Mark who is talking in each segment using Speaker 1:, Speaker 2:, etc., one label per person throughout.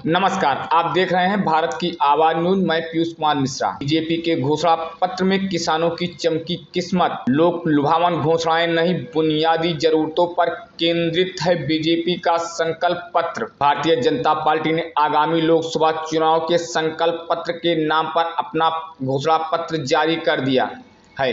Speaker 1: नमस्कार, आप देख रहे हैं भारत की आवाज न्यूज। मैं पीयूष कुमार मिश्रा। बीजेपी के घोषणा पत्र में किसानों की चमकी किस्मत। लोक लुभावन घोषणाएं नहीं, बुनियादी जरूरतों पर केंद्रित है बीजेपी का संकल्प पत्र। भारतीय जनता पार्टी ने आगामी लोकसभा चुनाव के संकल्प पत्र के नाम पर अपना घोषणा पत्र जारी कर दिया है।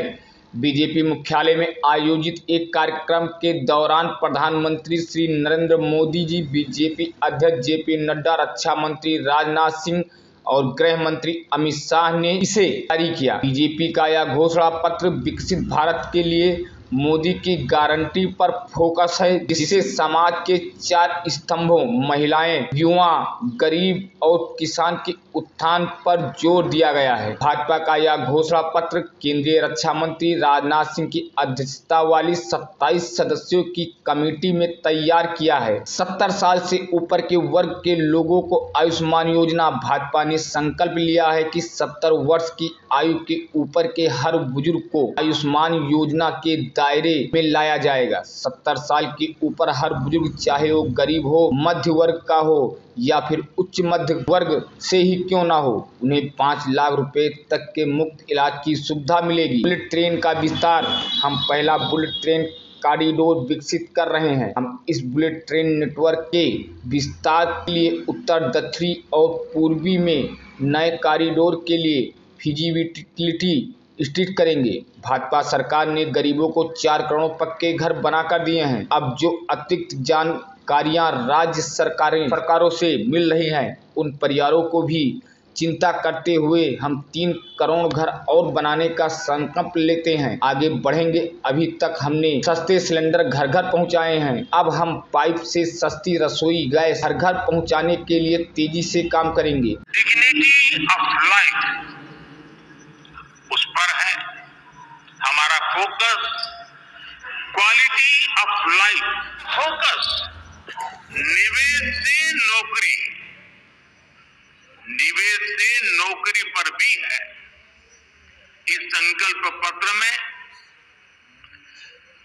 Speaker 1: बीजेपी मुख्यालय में आयोजित एक कार्यक्रम के दौरान प्रधानमंत्री श्री नरेंद्र मोदी जी, बीजेपी अध्यक्ष जेपी नड्डा, रक्षा मंत्री राजनाथ सिंह और गृह मंत्री अमित शाह ने इसे जारी किया। बीजेपी का यह घोषणा पत्र विकसित भारत के लिए मोदी की गारंटी पर फोकस है, जिसे समाज के 4 स्तंभों महिलाएं, युवा, गरीब और किसान के उत्थान पर जोर दिया गया है। भाजपा का यह घोषणा पत्र केंद्रीय रक्षा मंत्री राजनाथ सिंह की अध्यक्षता वाली 27 सदस्यों की कमेटी में तैयार किया है। 70 साल से ऊपर के वर्ग के लोगों को आयुष्मान योजना। भाजपा ने संकल्प लिया है कि 70 वर्ष की आयु के ऊपर के हर बुजुर्ग को आयुष्मान योजना के दायरे में लाया जाएगा। 70 साल के ऊपर हर बुजुर्ग, चाहे वो गरीब हो, मध्य वर्ग का हो या फिर उच्च मध्य वर्ग से ही क्यों ना हो, उन्हें 5 लाख रुपए तक के मुफ्त इलाज की सुविधा मिलेगी। बुलेट ट्रेन का विस्तार। हम पहला बुलेट ट्रेन कॉरिडोर विकसित कर रहे हैं। हम इस बुलेट ट्रेन नेटवर्क के विस्तार के लिए उत्तर, दक्षिणी और पूर्वी में नए कॉरिडोर के लिए फीजिबिलिटी स्टडी करेंगे। भाजपा सरकार ने गरीबों को 4 करोड़ पक्के घर बनाकर दिए हैं। अब जो अतिरिक्त जानकारियां राज्य सरकारों से मिल रही हैं, उन परिवारों को भी चिंता करते हुए हम 3 करोड़ घर और बनाने का संकल्प लेते हैं। आगे बढ़ेंगे। अभी तक हमने सस्ते सिलेंडर घर घर पहुंचाए हैं। अब हम पाइप से सस्ती रसोई गैस हर घर पहुंचाने के लिए तेजी से काम करेंगे।
Speaker 2: डिग्निटी ऑफ लाइफ, उस पर है हमारा focus. Quality of life focus. निवेश से नौकरी, निवेश से नौकरी पर भी है। इस संकल्प पत्र में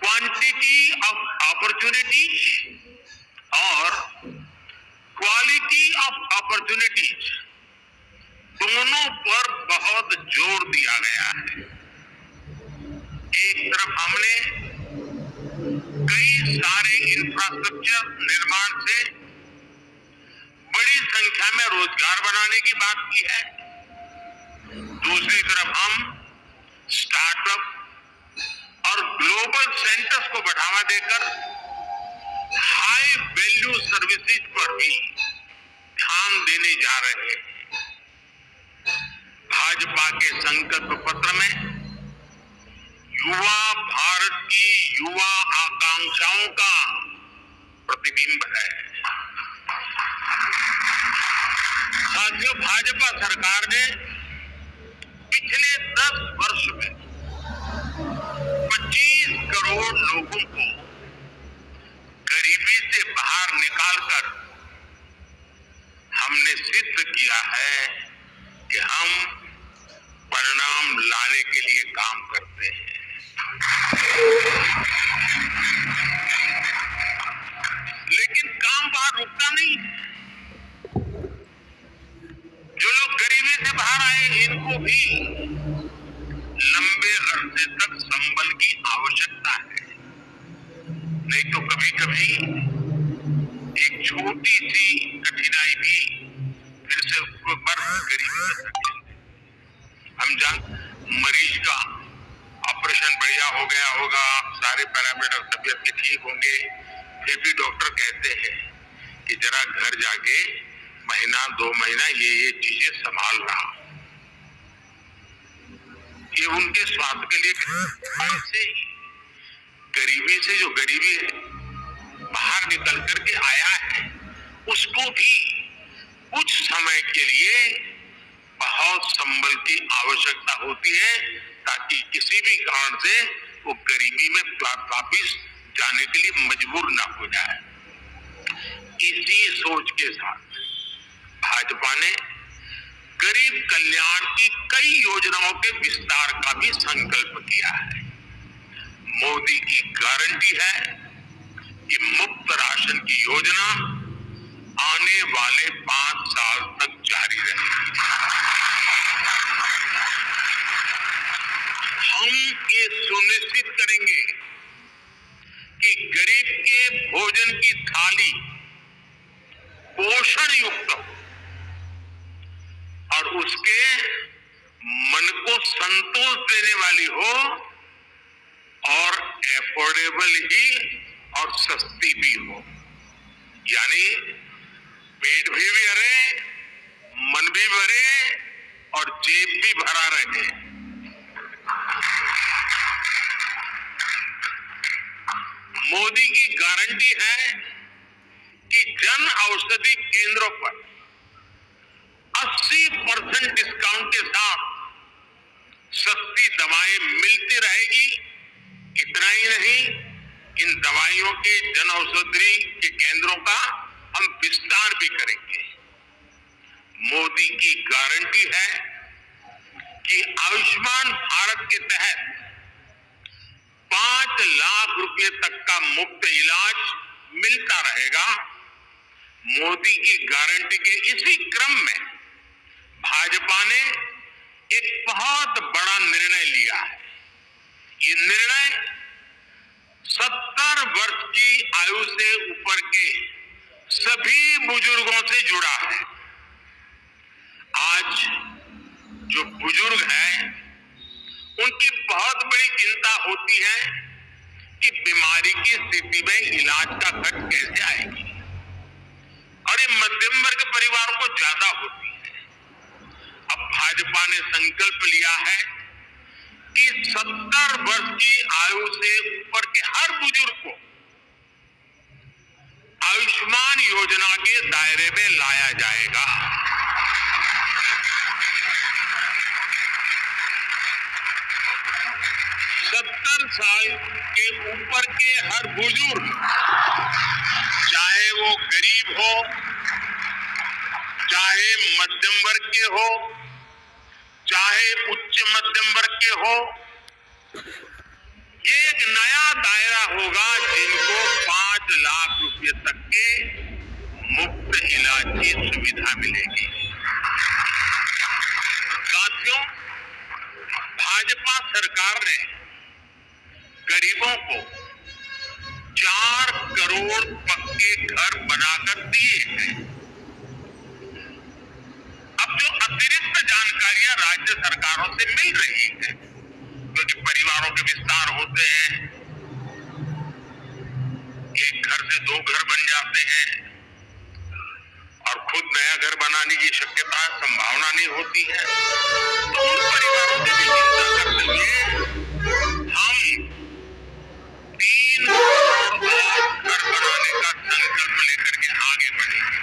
Speaker 2: क्वांटिटी ऑफ अपॉर्चुनिटी और क्वालिटी ऑफ अपॉर्चुनिटीज दोनों पर बहुत जोर दिया गया है। एक तरफ हमने कई सारे इंफ्रास्ट्रक्चर निर्माण से बड़ी संख्या में रोजगार बनाने की बात की है। दूसरी तरफ हम स्टार्टअप और ग्लोबल सेंटर्स को बढ़ावा देकर हाई वैल्यू सर्विसेज पर भी ध्यान देने जा रहे हैं। भाजपा के संकल्प पत्र में युवा भारत की युवा आकांक्षाओं का प्रतिबिंब है। साथियों, भाजपा सरकार ने पिछले 10 वर्ष में 25 करोड़ लोगों को गरीबी से बाहर निकालकर हमने सिद्ध किया है कि हम परिणाम लाने के लिए काम करते हैं। लेकिन काम वहां रुकता नहीं है। जो लोग गरीबी से बाहर आए, इनको भी लंबे अरसे तक संबल की आवश्यकता है। नहीं तो कभी कभी एक छोटी सी कठिनाई भी फिर से उसको बढ़ गरीबी तक। हम मरीज का ऑपरेशन बढ़िया हो गया होगा, सारे पैरामीटर तबियत के ठीक होंगे, फिर भी डॉक्टर कहते हैं कि जरा घर जाके महीना 2 महीना ये चीजें संभाल रहा। ये उनके स्वास्थ्य के लिए ऐसे ही गरीबी से जो गरीबी है बाहर निकल करके आया है, उसको भी कुछ समय के लिए बहुत संबल की आवश्यकता होती है, ताकि किसी भी कारण से वो गरीबी में वापिस जाने के लिए मजबूर ना हो जाए। इसी सोच के साथ भाजपा ने गरीब कल्याण की कई योजनाओं के विस्तार का भी संकल्प किया है। मोदी की गारंटी है कि मुफ्त राशन की योजना आने वाले 5 साल युक्त हो और उसके मन को संतोष देने वाली हो और एफोर्डेबल ही और सस्ती भी हो, यानी पेट भी भरे, मन भी भरे और जेब भी भरा रहे। मोदी की गारंटी है कि जन औषधि केंद्रों पर 80% डिस्काउंट के साथ सस्ती दवाएं मिलती रहेगी। इतना ही नहीं, इन दवाइयों के जन औषधि के केंद्रों का हम विस्तार भी करेंगे। मोदी की गारंटी है कि आयुष्मान भारत के तहत 5 लाख रुपए तक का मुफ्त इलाज मिलता रहेगा। मोदी की गारंटी के इसी क्रम में भाजपा ने एक बहुत बड़ा निर्णय लिया है। ये निर्णय 70 वर्ष की आयु से ऊपर के सभी बुजुर्गों से जुड़ा है। आज जो बुजुर्ग हैं, उनकी बहुत बड़ी चिंता होती है कि बीमारी की स्थिति में इलाज का खर्च कैसे आएगी, और ये मध्यम वर्ग परिवारों को ज्यादा होती है। अब भाजपा ने संकल्प लिया है कि 70 वर्ष की आयु से ऊपर के हर बुजुर्ग को आयुष्मान योजना के दायरे में लाया जाएगा। 70 साल के ऊपर के हर बुजुर्ग, चाहे वो गरीब हो, चाहे मध्यम वर्ग के हो, चाहे उच्च मध्यम वर्ग के हो, ये एक नया दायरा होगा जिनको 5 लाख रुपए तक के मुफ्त इलाज की सुविधा मिलेगी। साथियों, भाजपा सरकार ने गरीबों को 4 करोड़ पक्के घर बनाकर दिए हैं। अब जो अतिरिक्त जानकारियां राज्य सरकारों से मिल रही है, क्योंकि परिवारों के विस्तार होते हैं, एक घर से 2 घर बन जाते हैं और खुद नया घर बनाने की शक्यता संभावना नहीं होती है, तो उन परिवारों की भी चिंता करते हुए हम 3 करोड़ और घर बनाने का संकल्प लेकर के आगे बढ़ेंगे।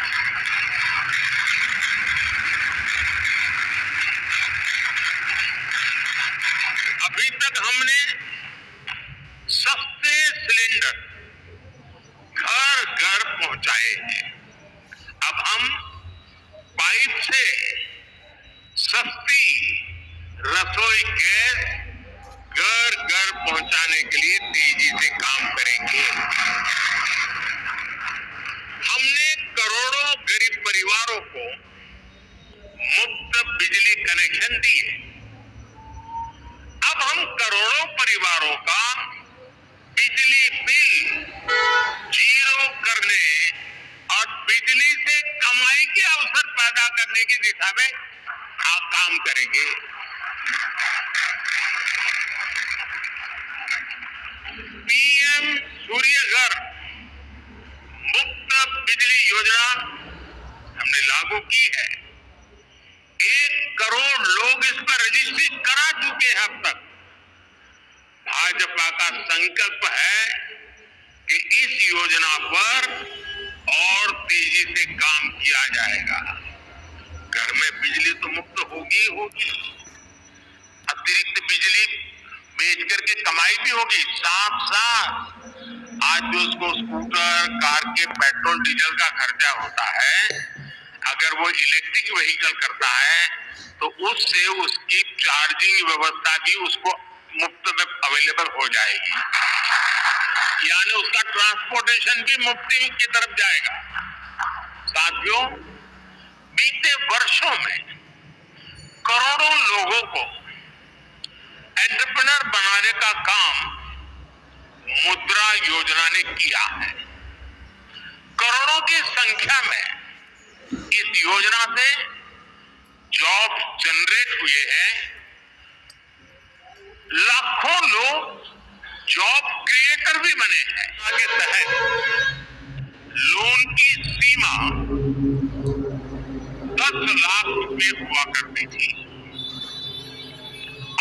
Speaker 2: अभी तक हमने सस्ते सिलेंडर घर घर पहुंचाए हैं। अब हम पाइप से सस्ती रसोई गैस घर घर पहुंचाने के लिए तेजी से काम करेंगे। हमने करोड़ों गरीब परिवारों को मुफ्त बिजली कनेक्शन दिए। अब हम करोड़ों परिवारों का बिजली बिल 0 करने और बिजली से कमाई के अवसर पैदा करने की दिशा में काम करेंगे। पीएम सूर्य घर मुफ्त बिजली योजना हमने लागू की है। 1 करोड़ लोग इस पर रजिस्ट्री करा चुके हैं अब तक। भाजपा का संकल्प है कि इस योजना पर और तेजी से काम किया जाएगा। घर में बिजली तो मुफ्त होगी ही होगी, अतिरिक्त बिजली बेच करके कमाई भी होगी। साथ आज जो उसको स्कूटर, कार के पेट्रोल डीजल का खर्चा होता है, अगर वो इलेक्ट्रिक व्हीकल करता है तो उससे उसकी चार्जिंग व्यवस्था भी उसको मुफ्त में अवेलेबल हो जाएगी, यानी उसका ट्रांसपोर्टेशन भी मुफ्ती की तरफ जाएगा। साथियों, बीते वर्षों में करोड़ों लोगों को एंटरप्रेन्योर बनाने का काम मुद्रा योजना ने किया है। करोड़ों की संख्या में इस योजना से जॉब जनरेट हुए हैं, लाखों लोग जॉब क्रिएटर भी बने हैं। के तहत लोन की सीमा 10 लाख रुपए हुआ करती थी।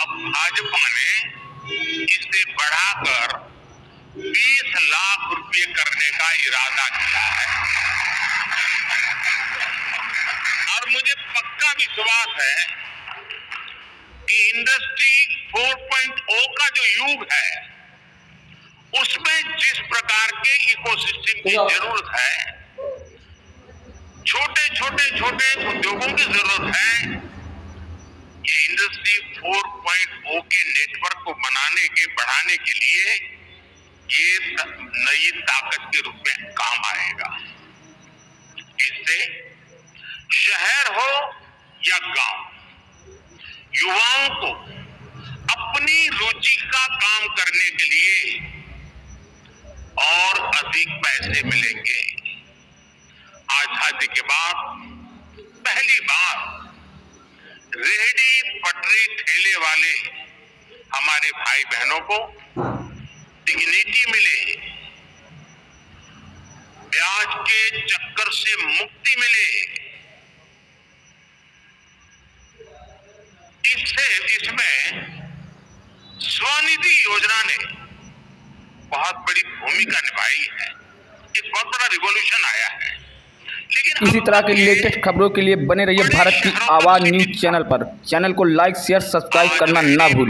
Speaker 2: अब भाजपा ने इसे बढ़ाकर 20 लाख रुपए करने का इरादा किया है और मुझे पक्का विश्वास है कि इंडस्ट्री 4.0 का जो युग है उसमें जिस प्रकार के इकोसिस्टम की जरूरत है, छोटे उद्योगों की जरूरत है, ये इंडस्ट्री 4.0 के नेटवर्क को बढ़ाने के लिए ये नई ताकत के रूप में काम आएगा। इससे शहर हो या गांव, युवाओं को अपनी रुचि का काम करने के लिए और अधिक पैसे मिलेंगे। आजादी के बाद पहली बार रेहड़ी पटरी ठेले वाले हमारे भाई बहनों को डिग्निटी मिले, ब्याज के चक्कर से मुक्ति मिले। इसमें स्वनिधि योजना ने बहुत बड़ी भूमिका निभाई है। एक बहुत बड़ा रिवॉल्यूशन आया है। लेकिन
Speaker 1: इसी तरह के लेटेस्ट खबरों के लिए बने रहिए भारत की आवाज न्यूज चैनल पर। चैनल को लाइक शेयर सब्सक्राइब करना ना भूलिए।